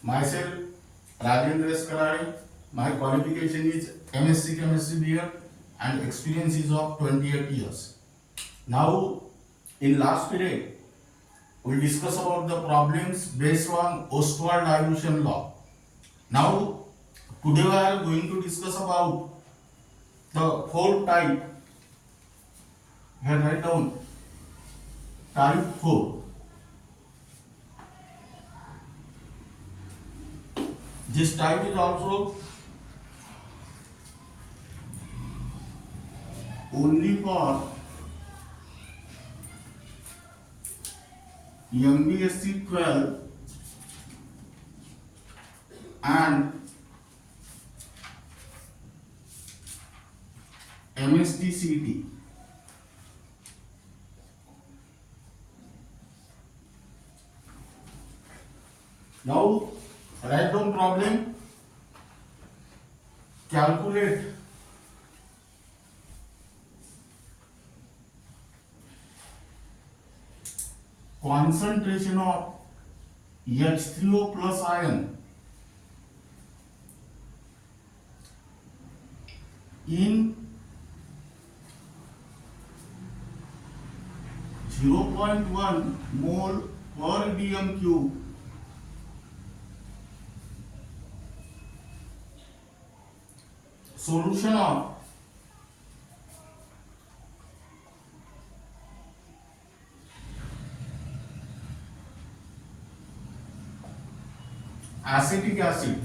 Myself, Rajendra S. Karade. My qualification is MSc Chemistry BA and experience is of 28 years. Now, in last period, we discuss about the problems based on Ostwald dilution law. Now, today we are going to discuss about the fourth type. Here write down type 4. This type is also only for MBSE 12 and MHT-CET. Now, write down problem. Calculate concentration of H3O plus ion in 0.1 mole per dm cube solution of acetic acid.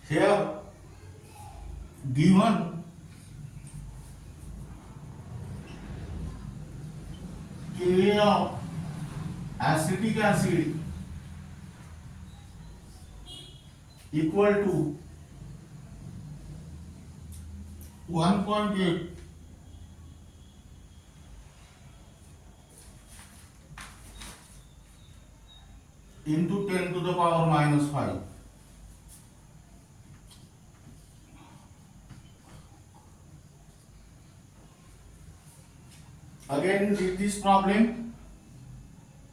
Here given Ka of acetic acid equal to 1.8 into 10 to the power minus 5. Again, read this problem.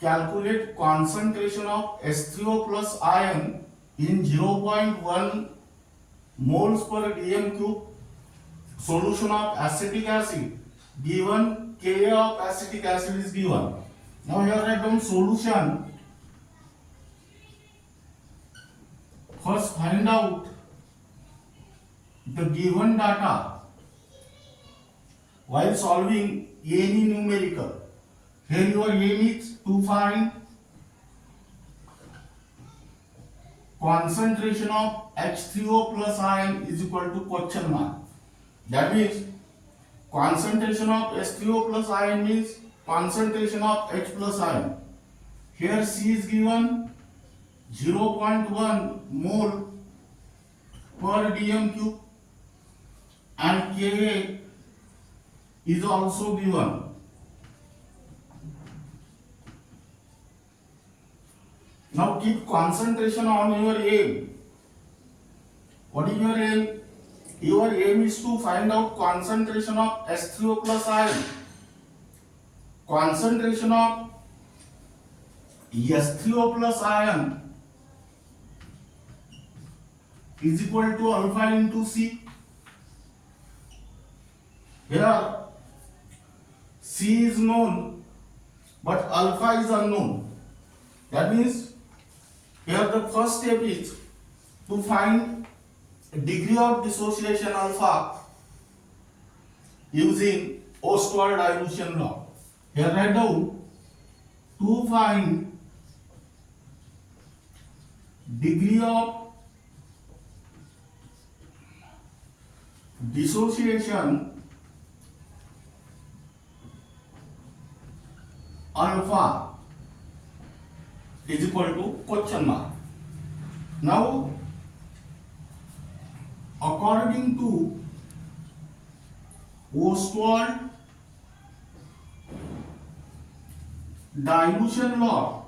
Calculate concentration of H3O plus ion in 0.1 moles per dm cube solution of acetic acid. Given Ka of acetic acid is given. Now here write down solution. First find out the given data while solving any numerical. Here your aim is to find concentration of H3O plus ion is equal to question mark. That means concentration of H3O plus ion means concentration of H plus ion. Here C is given 0.1 mole per dm cube and Ka is also given. Now keep concentration on your aim. What is your aim? Your aim is to find out concentration of H3O plus ion. Concentration of H3O plus ion is equal to alpha into C. Here C is known but alpha is unknown. That means here the first step is to find degree of dissociation alpha using Ostwald dilution law. Here write down to find degree of dissociation alpha is equal to question mark. Now, according to Ostwald dilution law,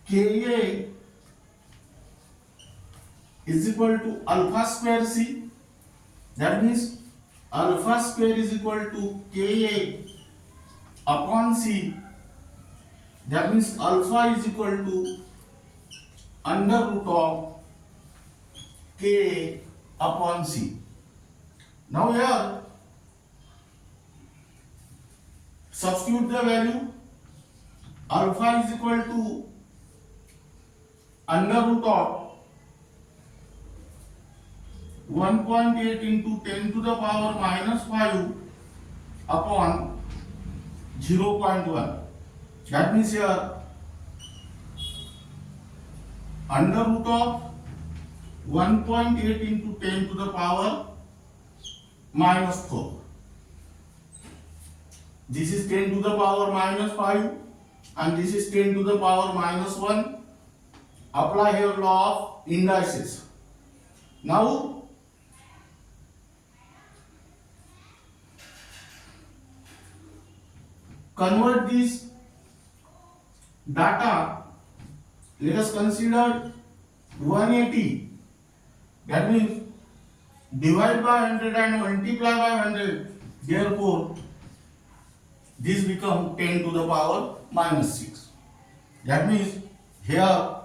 Ka is equal to alpha square c. That means alpha square is equal to Ka upon c. That means alpha is equal to under root of Ka upon c. Now here substitute the value. Alpha is equal to under root of 1.8 into 10 to the power minus 5 upon 0.1. That means here under root of 1.8 into 10 to the power minus 4. This is 10 to the power minus 5 and this is 10 to the power minus 1. Apply here law of indices. Now convert this data. Let us consider 180. That means divide by 100 and multiply by 100. Therefore, this becomes 10 to the power minus 6. That means here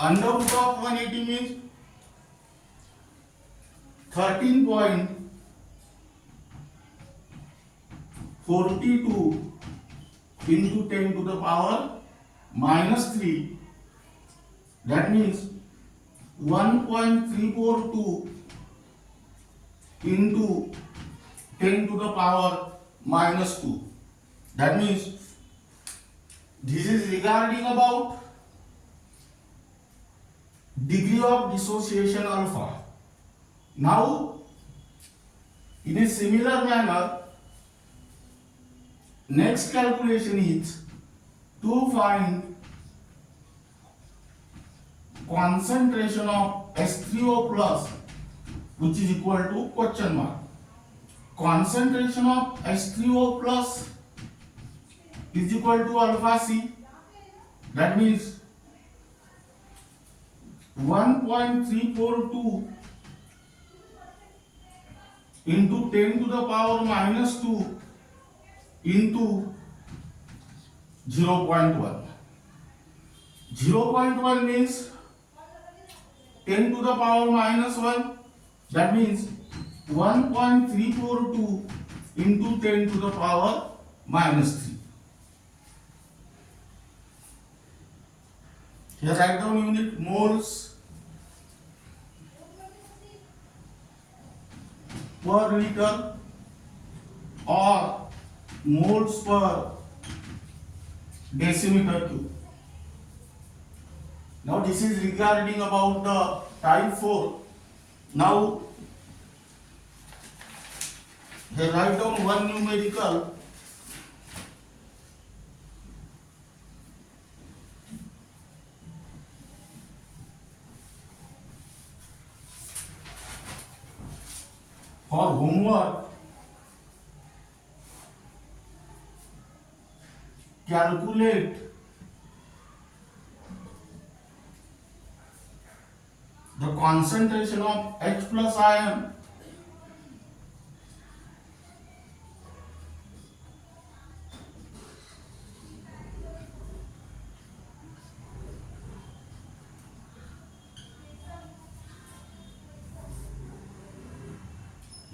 under root of 180 means 13.42 into 10 to the power minus 3. That means 1.342 into 10 to the power minus 2. That means this is regarding about degree of dissociation alpha. Now in a similar manner, next calculation is to find concentration of H3O plus, which is equal to question mark. Concentration of H3O plus is equal to alpha C. That means 1.342 into 10 to the power minus 2 into 0.1. 0.1 means 10 to the power minus 1. That means 1.342 into 10 to the power minus 3. Here write down unit moles per liter or moles per decimeter cube. Now this is regarding about the type 4. Now here write down one numerical for homework. Calculate the concentration of H plus ion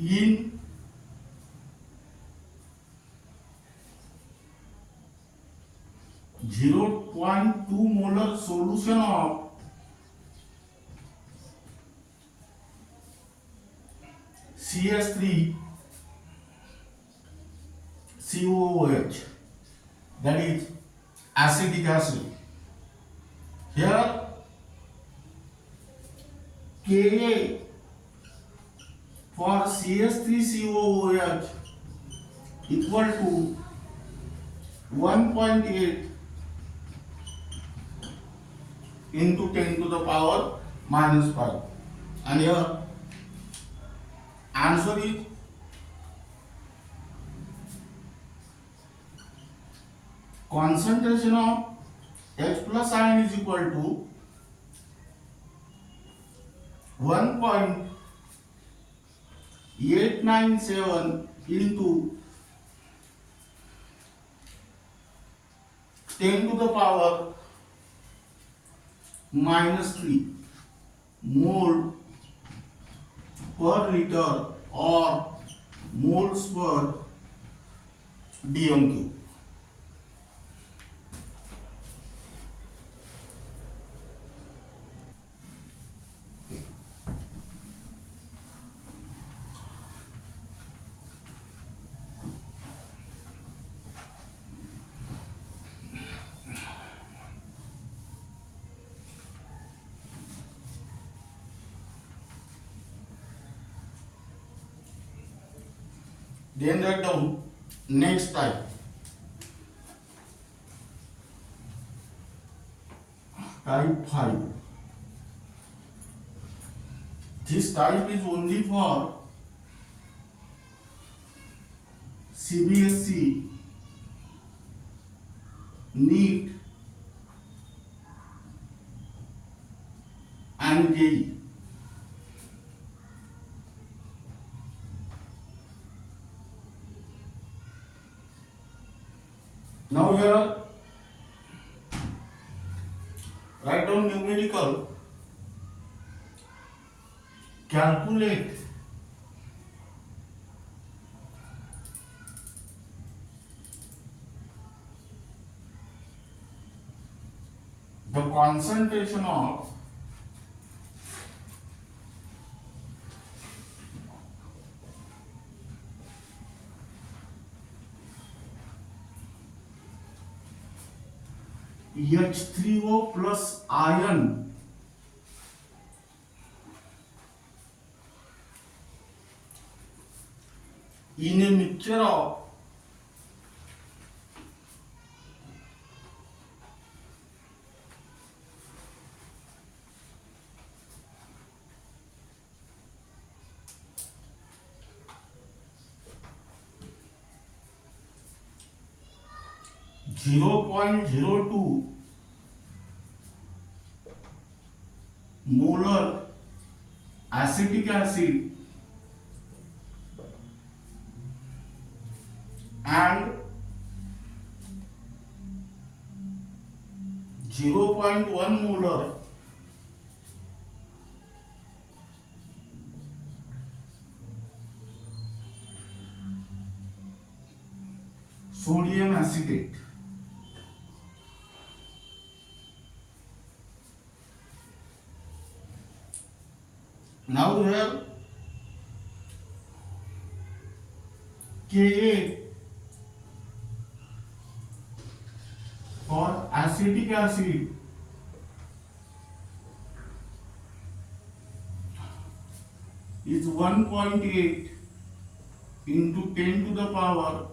in 0.2 molar solution of CS3COOH, that is acetic acid. Here Ka for CS3COOH equal to 1.8 into 10 to the power minus 5. And here answer is concentration of H plus ion is equal to 1.897 into 10 to the power minus 3 mole per liter or moles per dm cube. Then write down next type. Type 5. This type is only for CBSE, NEET and JEE. Now here write down numerical. Calculate the concentration of H3O plus ion in a mixture of zero point zero two molar acetic acid and 0.1 molar sodium acetate. Now we have Ka for acetic acid is 1.8 into 10 to the power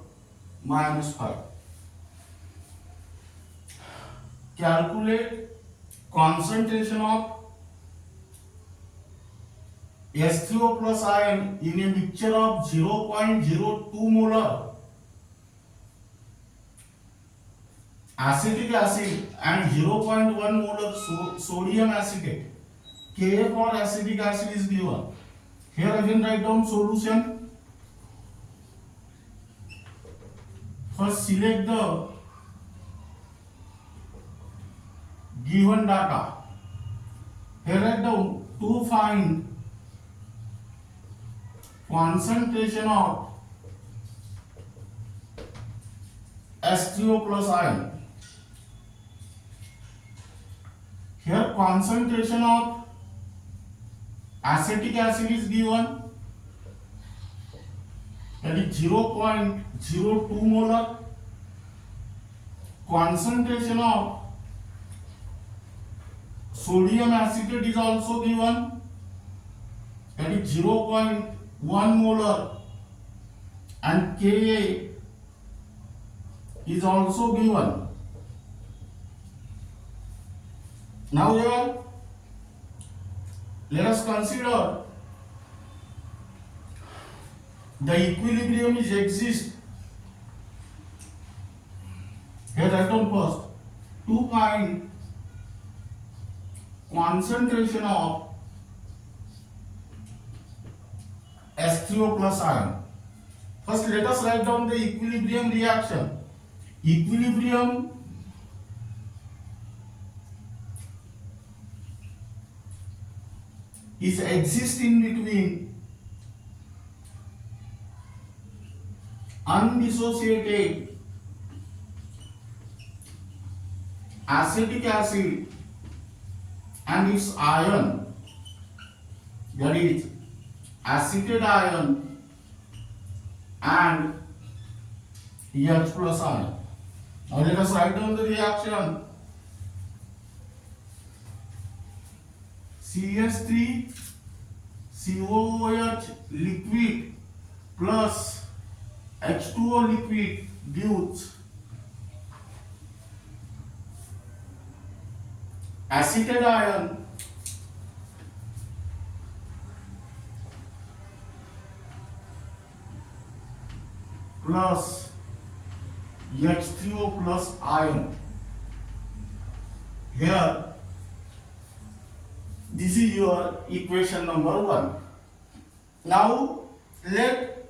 minus 5. Calculate concentration of H3O plus ion in a mixture of 0.02 molar acetic acid and 0.1 molar sodium acetate. Ka for acetic acid is given. Here again write down solution. First select the given data. Here write down to find concentration of H3O plus ion. Here concentration of acetic acid is given, that is 0.02 molar. Concentration of sodium acetate is also given, that is 0.1 molar, and Ka is also given. Now here let us consider the equilibrium is exist Here write down first 2 find concentration of H3O plus ion. First let us write down the equilibrium reaction. Equilibrium is existing between undissociated acetic acid and its ion, that is acetate ion and H plus ion. Now let us write down the reaction. CH3COOH liquid plus H2O liquid gives acetate ion plus H3O plus ion. Here, this is your equation number 1. Now, let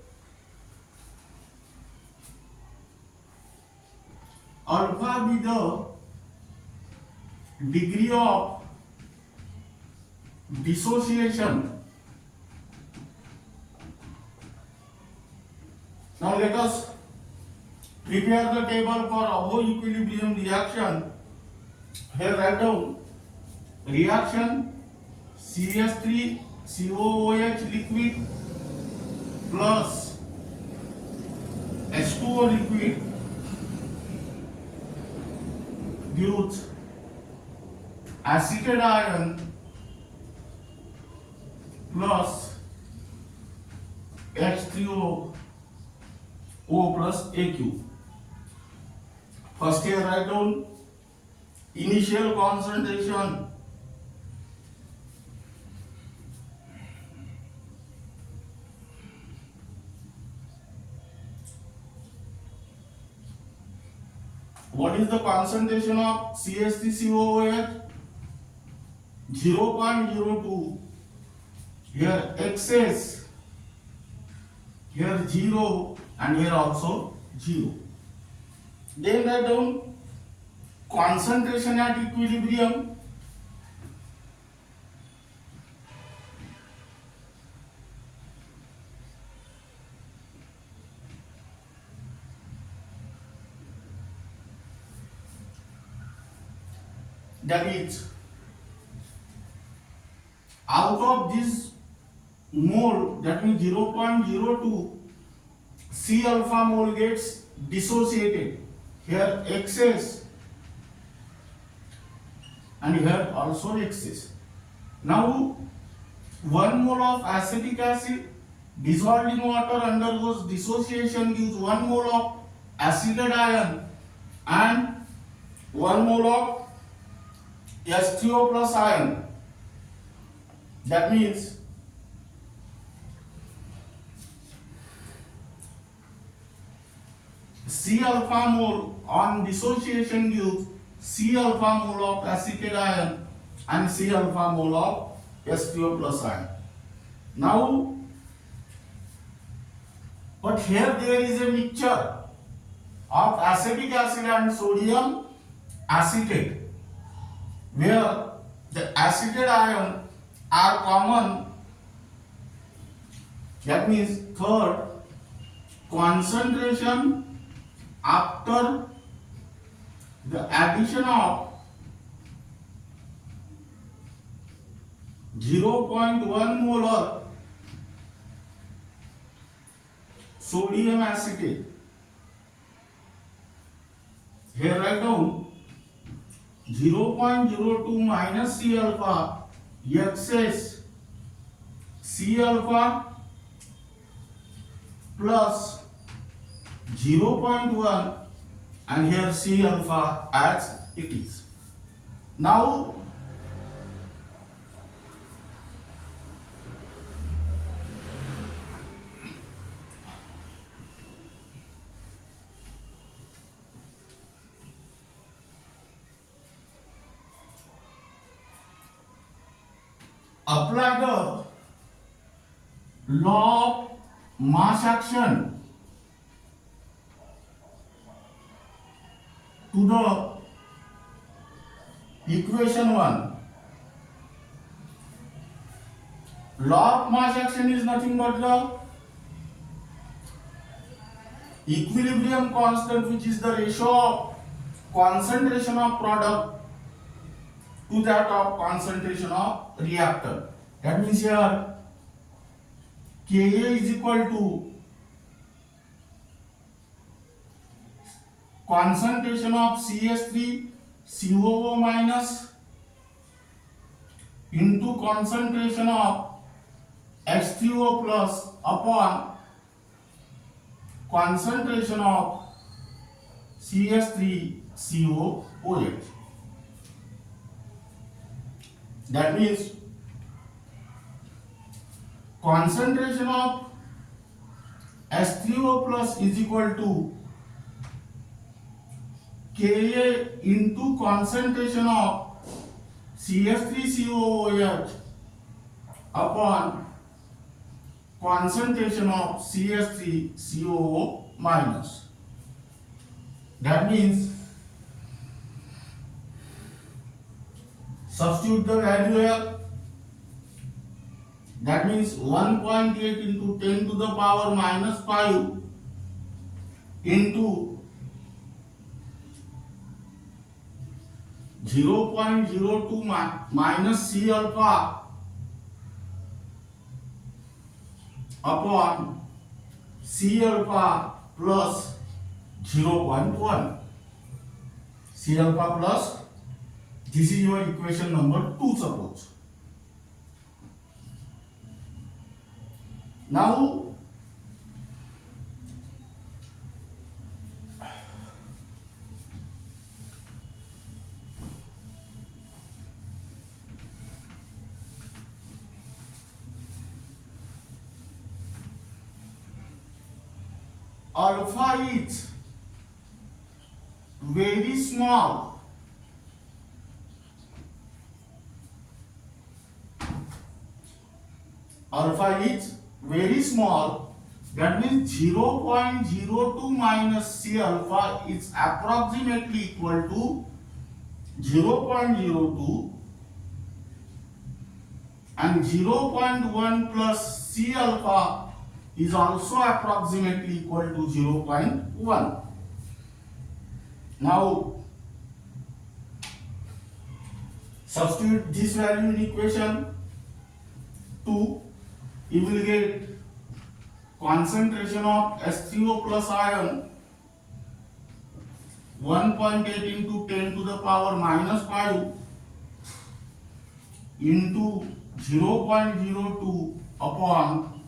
alpha be the degree of dissociation. Now let us prepare the table for above equilibrium reaction. Here write down reaction CH3COOH liquid plus H2O liquid gives acetate ion plus H3O plus AQ. First here write down initial concentration. What is the concentration of CH3COOH? 0.02. Here excess, here 0 and here also 0. Then write down concentration at equilibrium. That is, out of this mole, that means 0.02, C alpha mole gets dissociated. Here excess and here also excess. Now 1 mole of acetic acid dissolved in water undergoes dissociation, gives 1 mole of acetate ion and 1 mole of H3O plus ion. That means C alpha mole on dissociation gives C alpha mole of acetate ion and C alpha mole of H3O plus ion. Now, but here there is a mixture of acetic acid and sodium acetate, where the acetate ion are common. That means third, concentration after the addition of 0.1 molar sodium acetate. Here write down 0.02 minus C alpha excess C alpha plus 0.1 and here C alpha as it is. Now apply the law of mass action to the equation 1. Law of mass action is nothing but the equilibrium constant, which is the ratio of concentration of product to that of concentration of reactor. That means here Ka is equal to concentration of CH3COO minus into concentration of H3O plus upon concentration of CH3COOH. That means concentration of H3O plus is equal to Ka into concentration of CH3COOH upon concentration of CH3COO minus. That means substitute the value here. That means 1.8 into 10 to the power minus 5 into 0.02 minus C alpha upon C alpha plus 0.1. C alpha plus, this is your equation number 2, suppose. Now alpha is very small. Alpha is very small. That means 0.02 minus C alpha is approximately equal to 0.02, and 0.1 plus C alpha is also approximately equal to 0.1. Now substitute this value in equation 2. You will get concentration of H3O plus ion 1.8 into 10 to the power minus 5 into 0.02 upon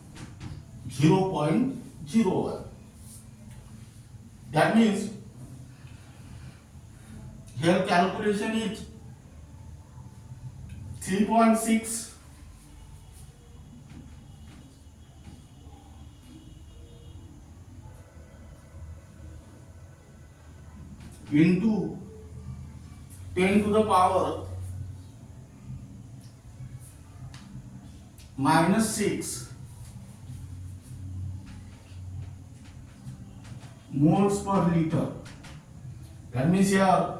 0.01. That means here calculation is 3.6 into 10 to the power minus 6 moles per liter. That means here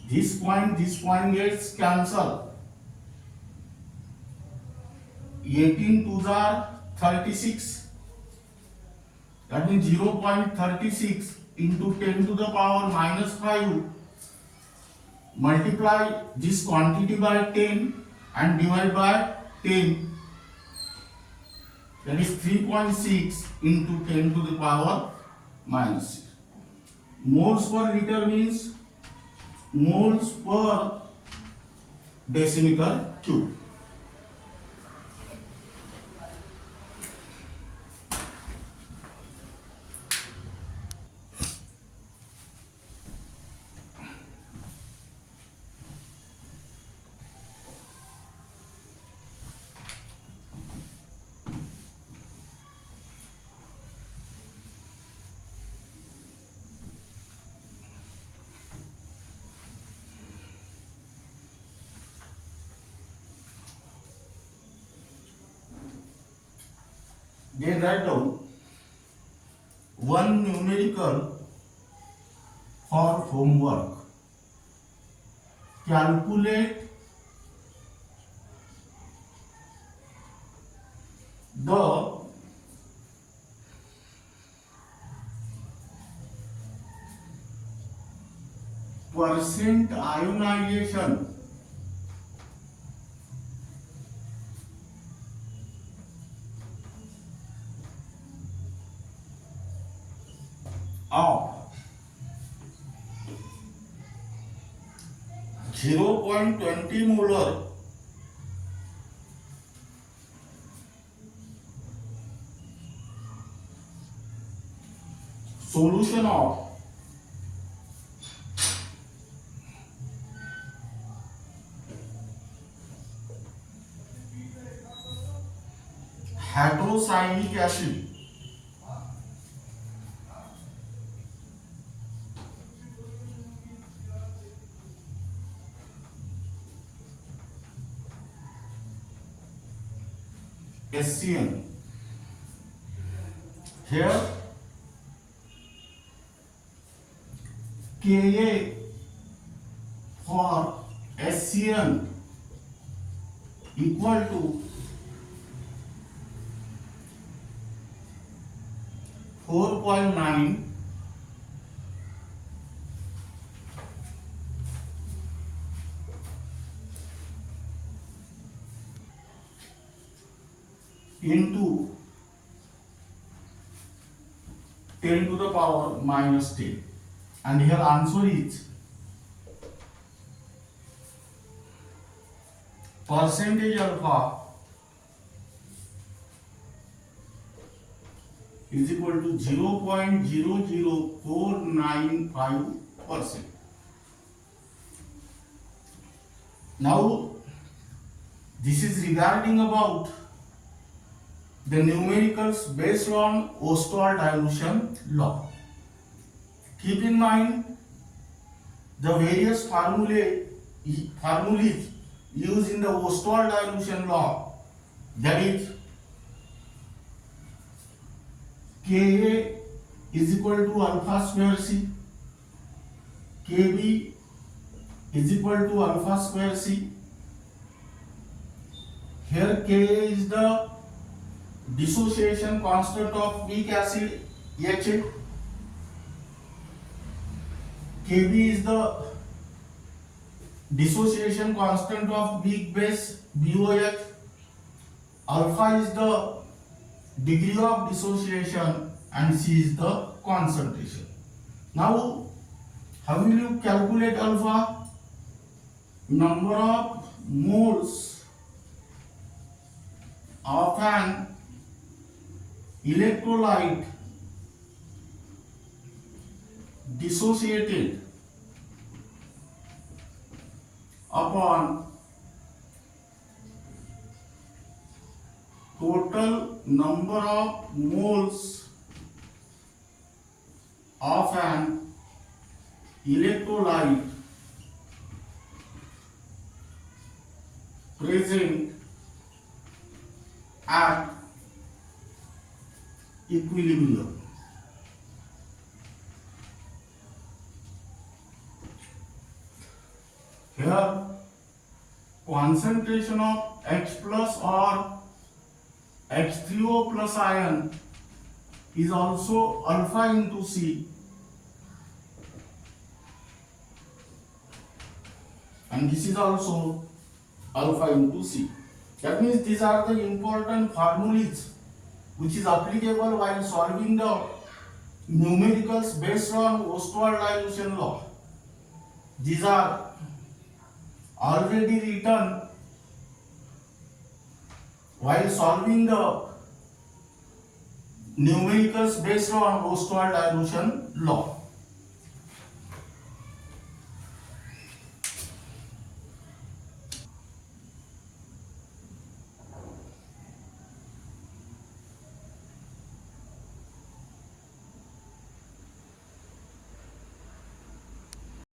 this point gets cancelled. 18 2s are 36. That means 0.36 into 10 to the power minus 5. Multiply this quantity by 10 and divide by 10. That is 3.6 into 10 to the power minus 6. Moles per liter means moles per decimeter cube. Then write down one numerical for homework. Calculate the percent ionization of 0.20 molar solution of hydrocyanic acid SCN. Here Ka for SCN equal to 4.9 into 10 to the power minus 10, and here answer is percentage alpha is equal to 0.00495%. Now this is regarding about the numericals based on Ostwald dilution law. Keep in mind the various formulas used in the Ostwald dilution law, that is Ka is equal to alpha square C, Kb is equal to alpha square C. Here Ka is the dissociation constant of weak acid HA, Kb is the dissociation constant of weak base BOH, alpha is the degree of dissociation, and C is the concentration. Now how will you calculate alpha? Number of moles of an electrolyte dissociated upon total number of moles of an electrolyte present at equilibrium. Here concentration of H plus or H3O plus ion is also alpha into C, and this is also alpha into C. That means these are the important formulas which is applicable while solving the numericals based on Ostwald dilution law. These are already written while solving the numericals based on Ostwald dilution law.